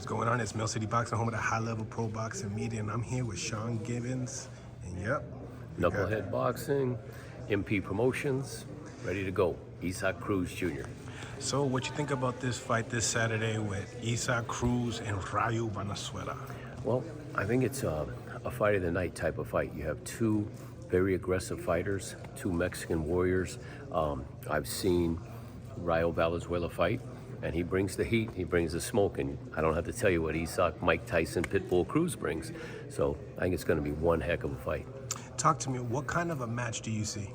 going on? It's Mill City Boxing, home of the high-level pro boxing media, and I'm here with Sean Gibbons. And yep, Knucklehead Boxing, MP Promotions, ready to go. Isaac Cruz Jr. So, what you think about this fight this Saturday with Isaac Cruz and Rayo Valenzuela? Well, I think it's a fight of the night type of fight. You have two very aggressive fighters, two Mexican warriors. I've seen Rayo Valenzuela fight, and he brings the heat, he brings the smoke, and I don't have to tell you what Isaac, Mike Tyson, Pitbull Cruz brings. So I think it's going to be one heck of a fight. Talk to me, what kind of a match do you see?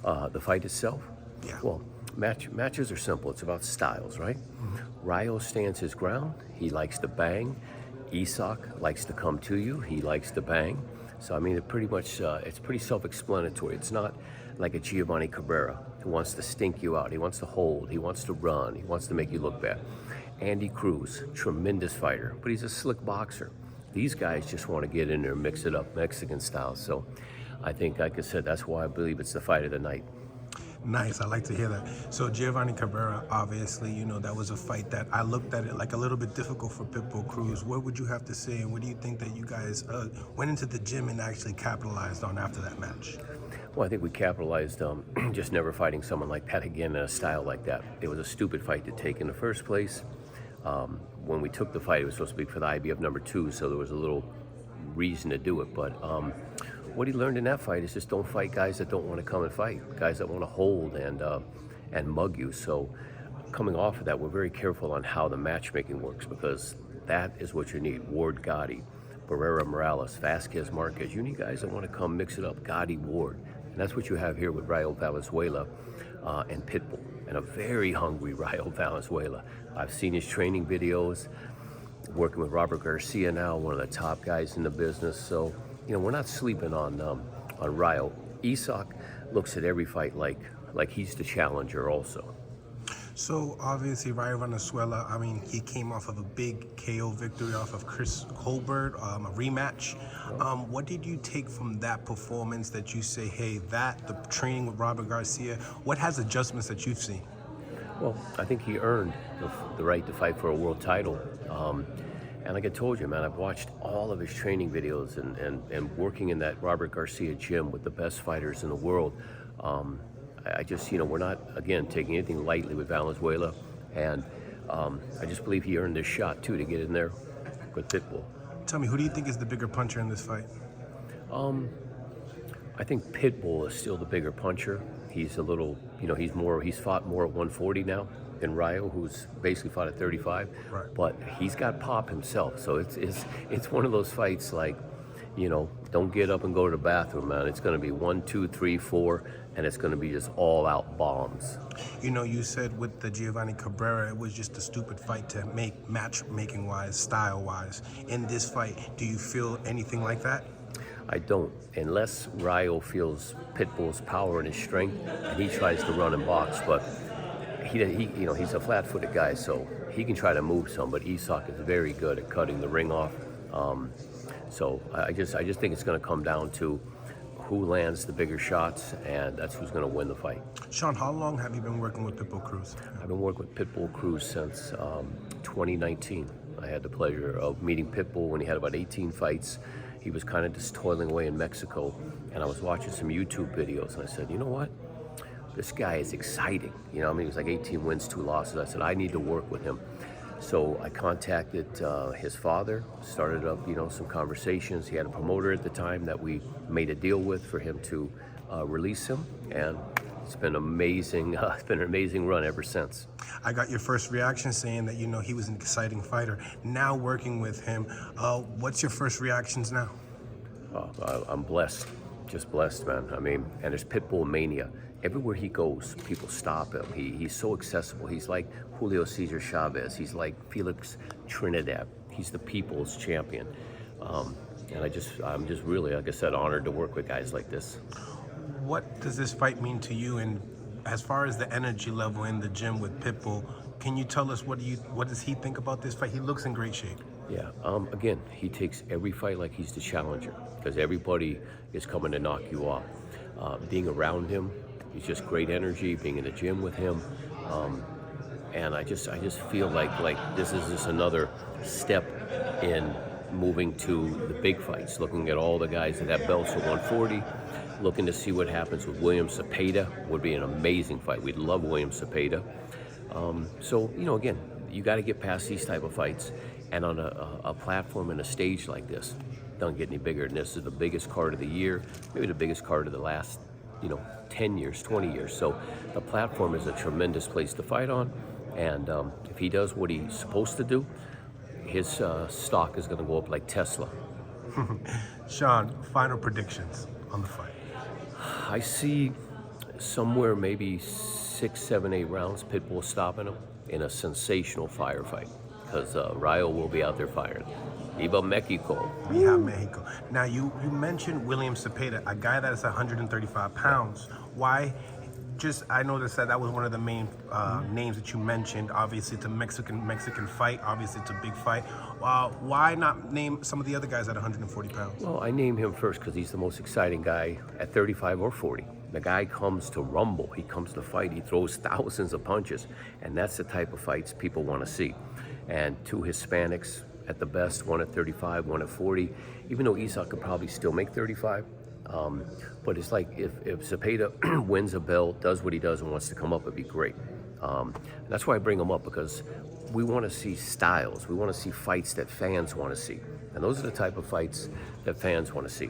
The fight itself? Yeah. Well, matches are simple. It's about styles, right? Rayo stands his ground. He likes to bang. Isaac likes to come to you. He likes to bang. So, I mean, it pretty much, it's pretty self-explanatory. It's not like a Giovanni Cabrera who wants to stink you out. He wants to hold. He wants to run. He wants to make you look bad. Andy Cruz, tremendous fighter, but he's a slick boxer. These guys just want to get in there and mix it up Mexican style. So I think, like I said, that's why I believe it's the fight of the night. Nice, I like to hear that. So Giovanni Cabrera, obviously, you know, that was a fight that I looked at it like a little bit difficult for Pitbull Cruz. What would you have to say, and what do you think that you guys went into the gym and actually capitalized on after that match? Well, I think we capitalized just never fighting someone like that again in a style like that. It was a stupid fight to take in the first place. When we took the fight, it was supposed to be for the IBF #2, so there was a little reason to do it. But what he learned in that fight is just don't fight guys that don't want to come and fight, guys that want to hold and mug you. So coming off of that, we're very careful on how the matchmaking works, because that is what you need. Ward Gotti, Barrera Morales, Vasquez Marquez. You need guys that want to come mix it up. Gotti, Ward. And that's what you have here with Rayo Valenzuela and Pitbull, and a very hungry Rayo Valenzuela. I've seen his training videos, working with Robert Garcia now, one of the top guys in the business. So, you know, we're not sleeping on Rayo. Isaac looks at every fight like he's the challenger also. So obviously Rayo Valenzuela, I mean, he came off of a big KO victory off of Chris Colbert, a rematch. What did you take from that performance that you say, hey, the training with Robert Garcia, what has adjustments that you've seen? Well, I think he earned the right to fight for a world title. And like I told you, man, I've watched all of his training videos and working in that Robert Garcia gym with the best fighters in the world. I just, you know, we're not, again, taking anything lightly with Valenzuela. And I just believe he earned this shot, too, to get in there with Pitbull. Tell me, who do you think is the bigger puncher in this fight? I think Pitbull is still the bigger puncher. He's a little, you know, he's fought more at 140 now than Rayo, who's basically fought at 35. Right. But he's got pop himself. So it's one of those fights like, you know, don't get up and go to the bathroom, man. It's going to be 1, 2, 3, 4, and it's going to be just all-out bombs. You know, you said with the Giovanni Cabrera, it was just a stupid fight to make matchmaking-wise, style-wise. In this fight, do you feel anything like that? I don't, unless Rayo feels Pitbull's power and his strength, and he tries to run and box. But he you know, he's a flat-footed guy, so he can try to move some. But Isaac is very good at cutting the ring off. So I just think it's going to come down to who lands the bigger shots, and that's who's going to win the fight. Sean, how long have you been working with Pitbull Cruz? I've been working with Pitbull Cruz since 2019. I had the pleasure of meeting Pitbull when he had about 18 fights. He was kind of just toiling away in Mexico, and I was watching some YouTube videos, and I said, you know what? This guy is exciting. You know, I mean, he was like 18 wins, 2 losses. I said, I need to work with him. So I contacted his father, started up, you know, some conversations. He had a promoter at the time that we made a deal with for him to release him, and it's been amazing. It's been an amazing run ever since. I got your first reaction saying that, you know, he was an exciting fighter. Now working with him, what's your first reactions now? I'm blessed, just blessed, man. I mean, and there's Pitbull mania. Everywhere he goes, people stop him. He's so accessible. He's like Julio Cesar Chavez. He's like Felix Trinidad. He's the people's champion. And I'm just really, like I said, honored to work with guys like this. What does this fight mean to you? And as far as the energy level in the gym with Pitbull, can you tell us what does he think about this fight? He looks in great shape. Yeah, again, he takes every fight like he's the challenger, because everybody is coming to knock you off. Being around him, he's just great energy, being in the gym with him. and I just feel like this is just another step in moving to the big fights, looking at all the guys that have belts at 140, looking to see what happens with William Cepeda. Would be an amazing fight. We'd love William Cepeda. So, again, you got to get past these type of fights, and on a platform and a stage like this, don't get any bigger than this. Is the biggest card of the year, maybe the biggest card of the last, 10 years, 20 years. So the platform is a tremendous place to fight on, and if he does what he's supposed to do, his stock is going to go up like Tesla. Sean, final predictions on the fight. I see somewhere maybe 6, 7, 8 rounds, Pitbull stopping him in a sensational firefight, because Rayo will be out there firing. Viva Mexico. Viva Mexico. Now, you mentioned William Cepeda, a guy that is 135 pounds. Why? I noticed that was one of the main names that you mentioned. Obviously, it's a Mexican fight. Obviously, it's a big fight. Why not name some of the other guys at 140 pounds? Well, I name him first because he's the most exciting guy at 35 or 40. The guy comes to rumble. He comes to fight. He throws thousands of punches, and that's the type of fights people want to see. And two Hispanics at the best, one at 35, one at 40. Even though Isaac could probably still make 35. But it's like if Cepeda wins a belt, does what he does, and wants to come up, it'd be great. That's why I bring him up, because we want to see styles. We want to see fights that fans want to see. And those are the type of fights that fans want to see.